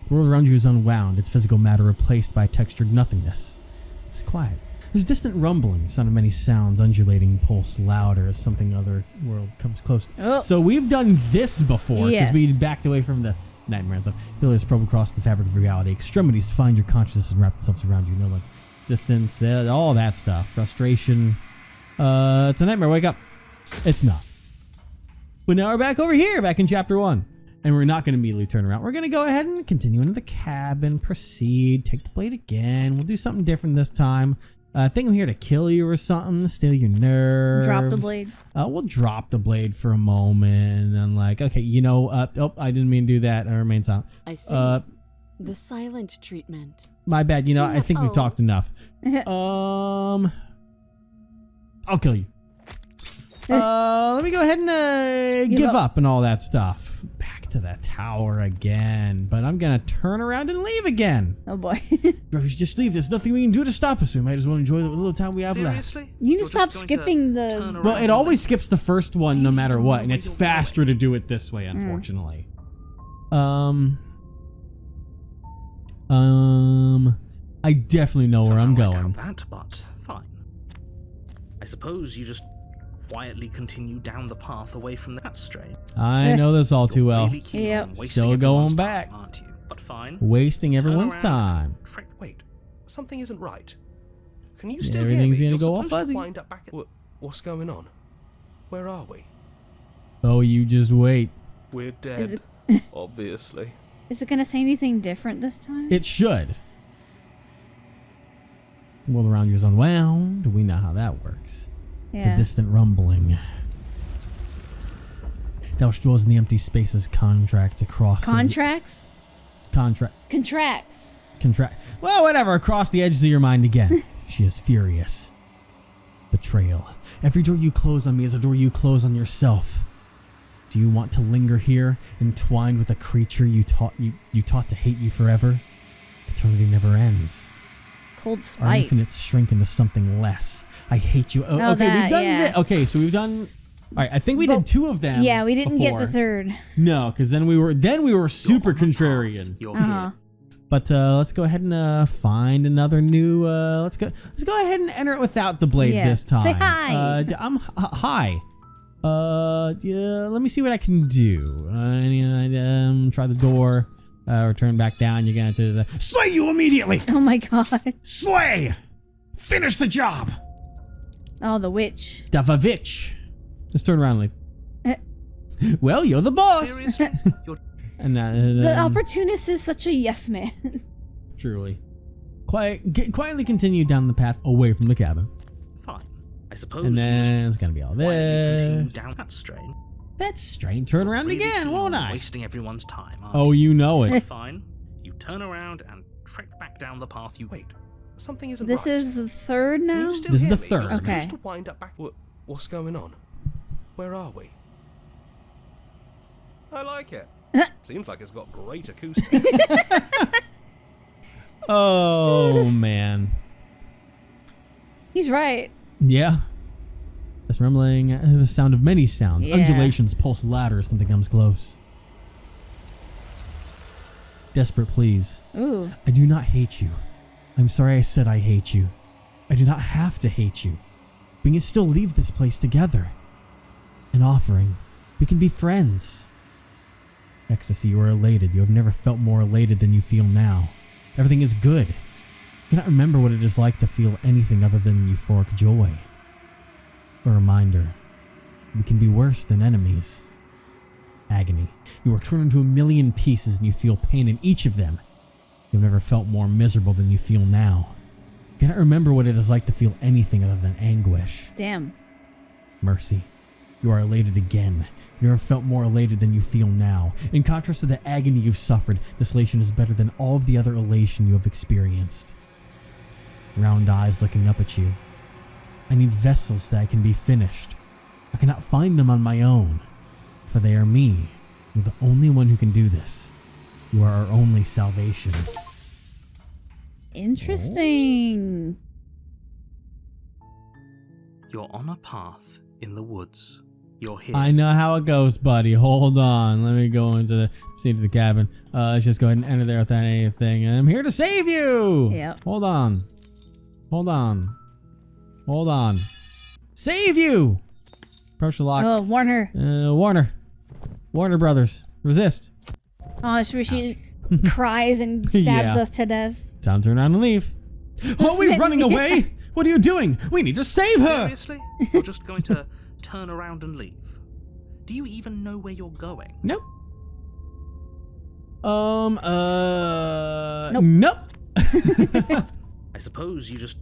world around you is unwound, its physical matter replaced by textured nothingness. It's quiet. There's distant rumbling, sound of many sounds, undulating pulse louder as something other world comes close. Oh. So we've done this before, because Yes. we backed away from the nightmare and stuff. Feelers probe across the fabric of reality. Extremities find your consciousness and wrap themselves around you. No like distance, all that stuff. Frustration. It's a nightmare. Wake up. It's not. But now we're back over here, back in chapter 1. And we're not going to immediately turn around. We're going to go ahead and continue into the cabin, proceed, take the blade again. We'll do something different this time. I think I'm here to kill you or something, steal your nerves. Drop the blade. We'll drop the blade for a moment. And like, okay, you know, oh, I didn't mean to do that. I remain silent. I see. The silent treatment. My bad. You know, I think we've Oh. talked enough. I'll kill you. Let me go ahead and give up and all that stuff. Back to that tower again. But I'm going to turn around and leave again. Oh boy. Bro, we should just leave. There's nothing we can do to stop us. We might as well enjoy the little time we have left. Seriously? You need to You're stop just going to skipping the- turn around Well, it and always leave? skips the first one no matter what. And it's Either way. faster to do it this way, unfortunately. I definitely know where I'm Somehow I going. doubt that, but fine. I suppose you just quietly continue down the path away from that strain. I know this all too well. Really keen Yep. on wasting Still everyone's going time, back. aren't you? But fine. Wasting Turn everyone's around time. and trek- Wait, something isn't right. Can you Yeah, still everything's hear me? gonna You're go all supposed fuzzy. to wind up back at... What's going on? Where are we? Oh, you just wait. We're Is dead, obviously. Is it gonna say anything different this time? It should. The world around you is unwound. We know how that works. Yeah. The distant rumbling. Thou dwells in the empty spaces, contracts across. Contracts? Contracts. Well, whatever. Across the edges of your mind again. She is furious. Betrayal. Every door you close on me is a door you close on yourself. Do you want to linger here, entwined with a creature you taught to hate you forever? Eternity never ends. Cold Our spite. infinites shrink into something less. I hate you. Oh, Okay, that, we've done yeah. Okay, so we've done. All right, I think we did 2 of them. Yeah, we didn't get before. the third. No, because then we were super You're on the path. contrarian. You're Uh-huh. here. But let's go ahead and find another new. Let's go ahead and enter it without the blade Yeah. this time. Say hi. Hi. Yeah, let me see what I can do. Try the door. Return back down. You're gonna have to slay you immediately. Oh my god. Slay. Finish the job. Oh, the witch. Davavich. Let's turn around and leave. Well, you're the boss. Seriously? You're And The opportunist is such a yes man. truly. Quietly continue down the path away from the cabin. fine. I suppose And you just then it's gonna be all quietly continue this. down that strain. That's strange. Turn around Really again, keen won't on I? Wasting everyone's time, aren't Oh, you know it. Fine. You turn around and trek back down the path you Wait, something isn't This right. is the third Can now? you still This is hear the me? third. You're supposed Okay. to wind up back... What's going on? Where are we? I like it. Seems like it's got great acoustics. Oh man. He's right. Yeah. This rumbling, the sound of many sounds. Yeah. Undulations pulse louder as something comes close. Desperate pleas. Ooh. I do not hate you. I'm sorry I said I hate you. I do not have to hate you. We can still leave this place together. An offering. We can be friends. Ecstasy, you are elated. You have never felt more elated than you feel now. Everything is good. You cannot remember what it is like to feel anything other than euphoric joy. A reminder. We can be worse than enemies. Agony. You are torn into a million pieces and you feel pain in each of them. You've never felt more miserable than you feel now. You cannot remember what it is like to feel anything other than anguish. Damn. Mercy. You are elated again. You never felt more elated than you feel now. In contrast to the agony you've suffered, this elation is better than all of the other elation you have experienced. Round eyes looking up at you. I need vessels that can be finished. I cannot find them on my own, for they are me. You're the only one who can do this. You are our only salvation. Interesting. You're on a path in the woods. You're here. I know how it goes, buddy. Hold on. Let me go into the cabin. Let's just go ahead and enter there without anything. I'm here to save you. Yep. Hold on. Hold on. Hold on. Save you. Approach the lock. Oh, Warner. Warner Brothers. Resist. Oh, it's where she cries and stabs us to death. Time to turn around and leave. Oh, we're running away. What are you doing? We need to save her. Seriously? You're just going to turn around and leave? Do you even know where you're going? Nope. Nope. Nope. I suppose you just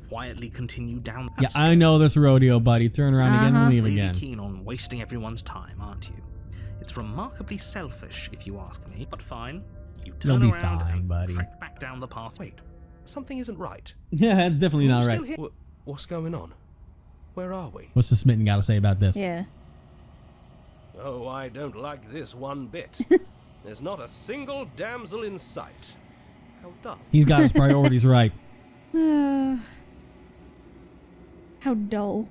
quietly continue down that Yeah, street. I know this rodeo, buddy. Turn around again and leave Really again. keen on wasting everyone's time, aren't you? It's remarkably selfish, if you ask me. But fine. You turn You'll be around fine, and buddy. trek back down the path. Wait, something isn't right. Yeah, that's definitely not right. Still here? What's going on? Where are we? What's the smitten got to say about this? Yeah. Oh, I don't like this one bit. There's not a single damsel in sight. How dull. He's got his priorities right. How dull.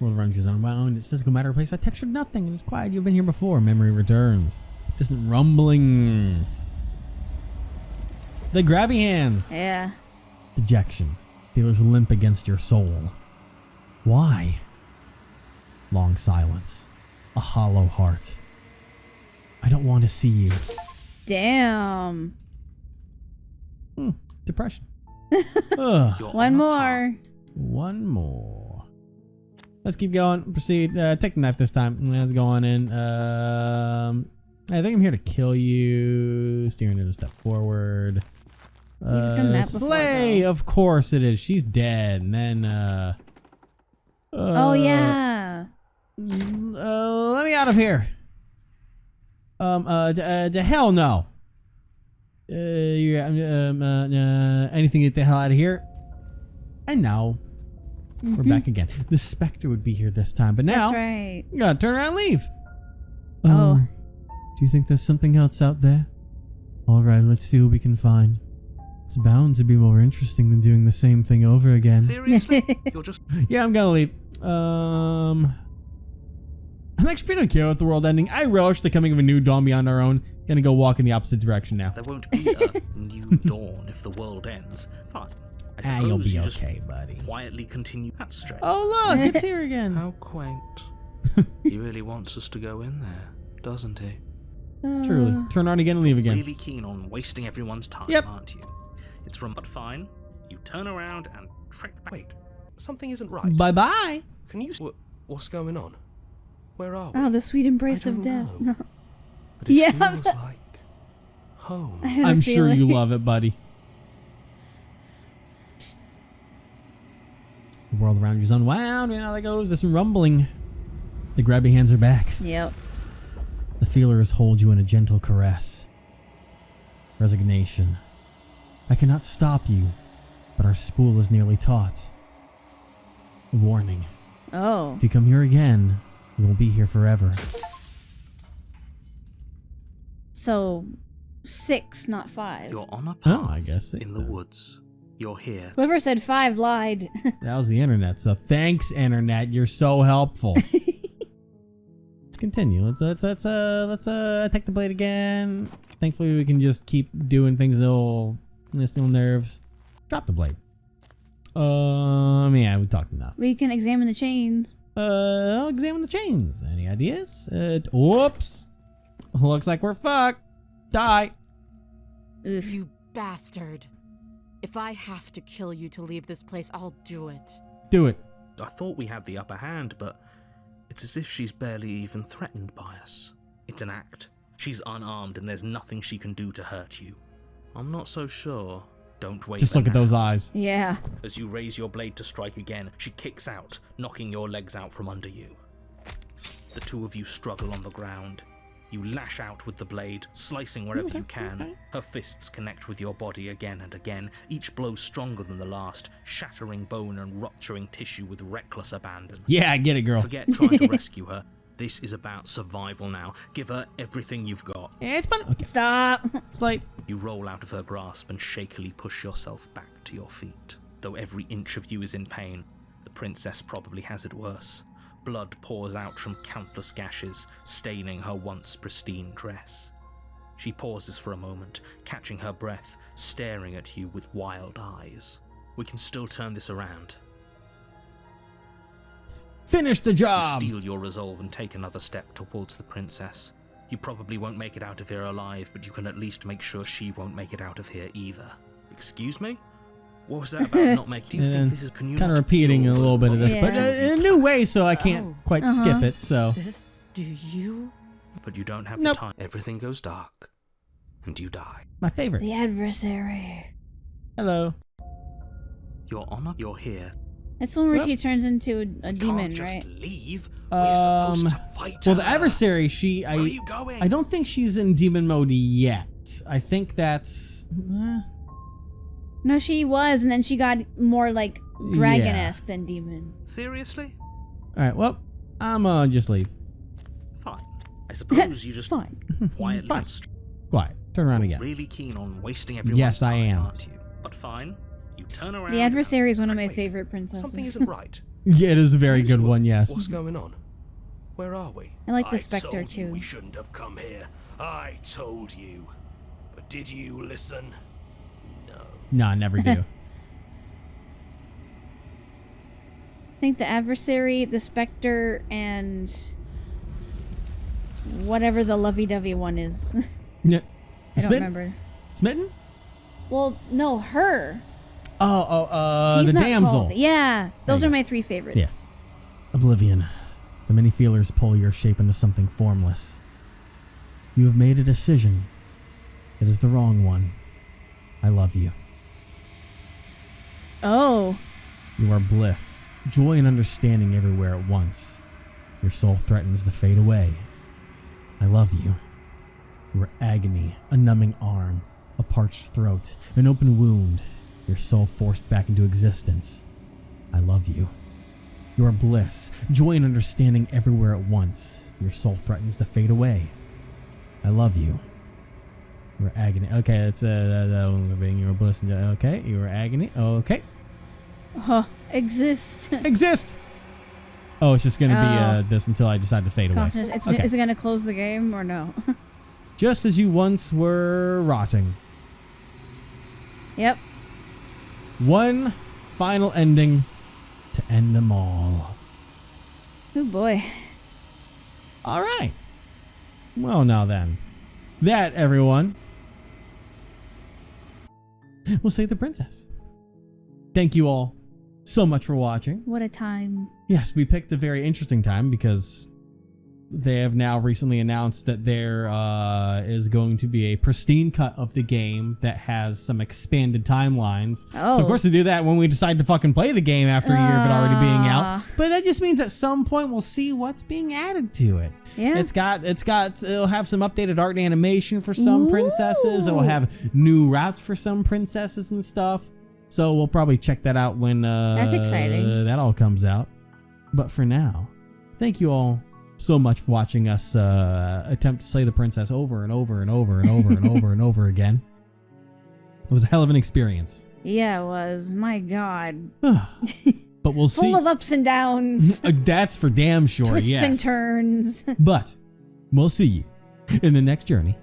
World runs his own wound. It's physical matter replaced by texture. Nothing. It is quiet. You've been here before. Memory returns. Distant rumbling. The grabby hands. Yeah. Dejection. Feelers limp against your soul. Why? Long silence. A hollow heart. I don't want to see you. Damn. Depression. Ugh. You're One on a more. One more. Let's keep going. Proceed. Take the knife this time. Let's go on in. I think I'm here to kill you. Steering it a step forward. We've done that before, Slay, though. of course it is. She's dead. And then, Oh, yeah. let me out of here. To hell no. Anything to get the hell out of here. And now we're back again. The specter would be here this time, but now That's right. you gotta turn around and leave. Oh. Do you think there's something else out there? All right, let's see what we can find. It's bound to be more interesting than doing the same thing over again. Seriously? You're just... Yeah, I'm gonna leave. I'm actually pretty care with the world ending. I relish the coming of a new dawn beyond our own. Gonna go walk in the opposite direction now. There won't be a new dawn if the world ends. Fine. I suppose You'll be you okay, just buddy. quietly continue. That's strange. Oh look, it's here again. How quaint. He really wants us to go in there, doesn't he? Truly. Turn around again and leave again. Really keen on wasting everyone's time, Yep. aren't you? It's but fine. You turn around and trek back. Wait, something isn't right. Bye bye. Can you... What's going on? Where are we? Oh, the sweet embrace I of don't death. know. But it Yeah. feels like home. I had a I'm sure you feeling. love it, buddy. The world around you's unwound. You know how that goes. This rumbling. The grabby hands are back. Yep. The feelers hold you in a gentle caress. Resignation. I cannot stop you, but our spool is nearly taut. A warning. Oh. If you come here again, you will be here forever. So, 6, not 5. You're on a path Oh, I guess six in the then. woods. You're here. Whoever said 5 lied. That was the internet, so thanks, internet. You're so helpful. Let's continue. Let's take the blade again. Thankfully, we can just keep doing things that'll steal nerves. Drop the blade. Yeah, we talked enough. We can examine the chains. I'll examine the chains. Any ideas? Whoops. Looks like we're fucked. Die. Oof. You bastard. If I have to kill you to leave this place, I'll do it. Do it. I thought we had the upper hand, but it's as if she's barely even threatened by us. It's an act. She's unarmed and there's nothing she can do to hurt you. I'm not so sure. Don't wait. Just look at those eyes. Yeah. As you raise your blade to strike again, she kicks out, knocking your legs out from under you. The two of you struggle on the ground. You lash out with the blade, slicing wherever you can. Her fists connect with your body again and again, each blow stronger than the last, shattering bone and rupturing tissue with reckless abandon. Yeah, I get it, girl. Forget trying to rescue her. This is about survival now. Give her everything you've got. Yeah, it's fun. Okay. Stop. Slate. You roll out of her grasp and shakily push yourself back to your feet. Though every inch of you is in pain, the princess probably has it worse. Blood pours out from countless gashes, staining her once pristine dress. She pauses for a moment, catching her breath, staring at you with wild eyes. We can still turn this around. Finish the job. You steel your resolve and take another step towards the princess. You probably won't make it out of here alive, but you can at least make sure she won't make it out of here either. Excuse me? What was that about not making? Do you think this is kind of repeating a little bit of this, but in a new way, so I can't quite skip it. So This do you? But you don't have the time. Everything goes dark, and you die. my favorite. The adversary. Hello. Your honor, you're here. That's the one where she turns into a You demon, can't just right? leave. We're supposed to fight Well, her. the adversary, Where are you going? I don't think she's in demon mode yet. I think that's. No, she was, and then she got more like dragon-esque than demon. Seriously? All right. Well, I'm just leave. Fine. I suppose you just Fine. quietly Fine. and Quiet. Turn around again. really keen on wasting everyone's Yes, I time, am. aren't you? But fine. You turn around. The adversary is one of my Wait, favorite princesses. Something isn't right. Yeah, it is a very good one. What's Yes. going on? Where are we? I like the I Spectre told you too. we shouldn't have come here. I told you. But did you listen? No. No, I never do. I think the adversary, the Spectre, and whatever the lovey-dovey one is. Yeah. I don't remember. Smitten? Well, no, her. She's She's the not damsel. called. Yeah, those There are you my three favorites. Yeah. Oblivion. The many feelers pull your shape into something formless. You have made a decision. It is the wrong one. I love you. Oh. You are bliss, joy and understanding everywhere at once. Your soul threatens to fade away. I love you. You are agony, a numbing arm, a parched throat, an open wound, your soul forced back into existence. I love you. You are bliss, joy and understanding everywhere at once. Your soul threatens to fade away. I love you. You are agony. Okay, that's you are bliss. Okay, you are agony. Okay. Exist. Exist. Oh, it's just gonna be this until I decide to fade away. Consciousness. Okay. Is it gonna close the game or no? Just as you once were rotting. Yep. One final ending to end them all. Oh boy. All right. Well, now then. That, everyone, will save the princess. Thank you all so much for watching. What a time. Yes, we picked a very interesting time because they have now recently announced that there is going to be a pristine cut of the game that has some expanded timelines. Oh. So of course they do that when we decide to fucking play the game after a year of it already being out. Ah. But that just means at some point we'll see what's being added to it. Yeah. It'll have some updated art and animation for some princesses. It will have new routes for some princesses and stuff. So we'll probably check that out when That's exciting. that all comes out. But for now, thank you all so much for watching us attempt to slay the princess over and over and over and over and over and over again. It was a hell of an experience. Yeah, it was. My God. But we'll see. Full of ups and downs. That's for damn sure, Twists yes. and turns. But we'll see you in the next journey.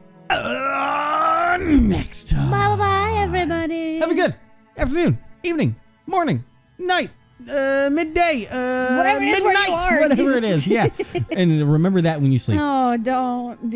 Next time. Bye-bye, everybody. Have a good afternoon, evening, morning, night, midday, whatever it is where midnight, you are. whatever it is. Yeah, and remember that when you sleep. No, don't.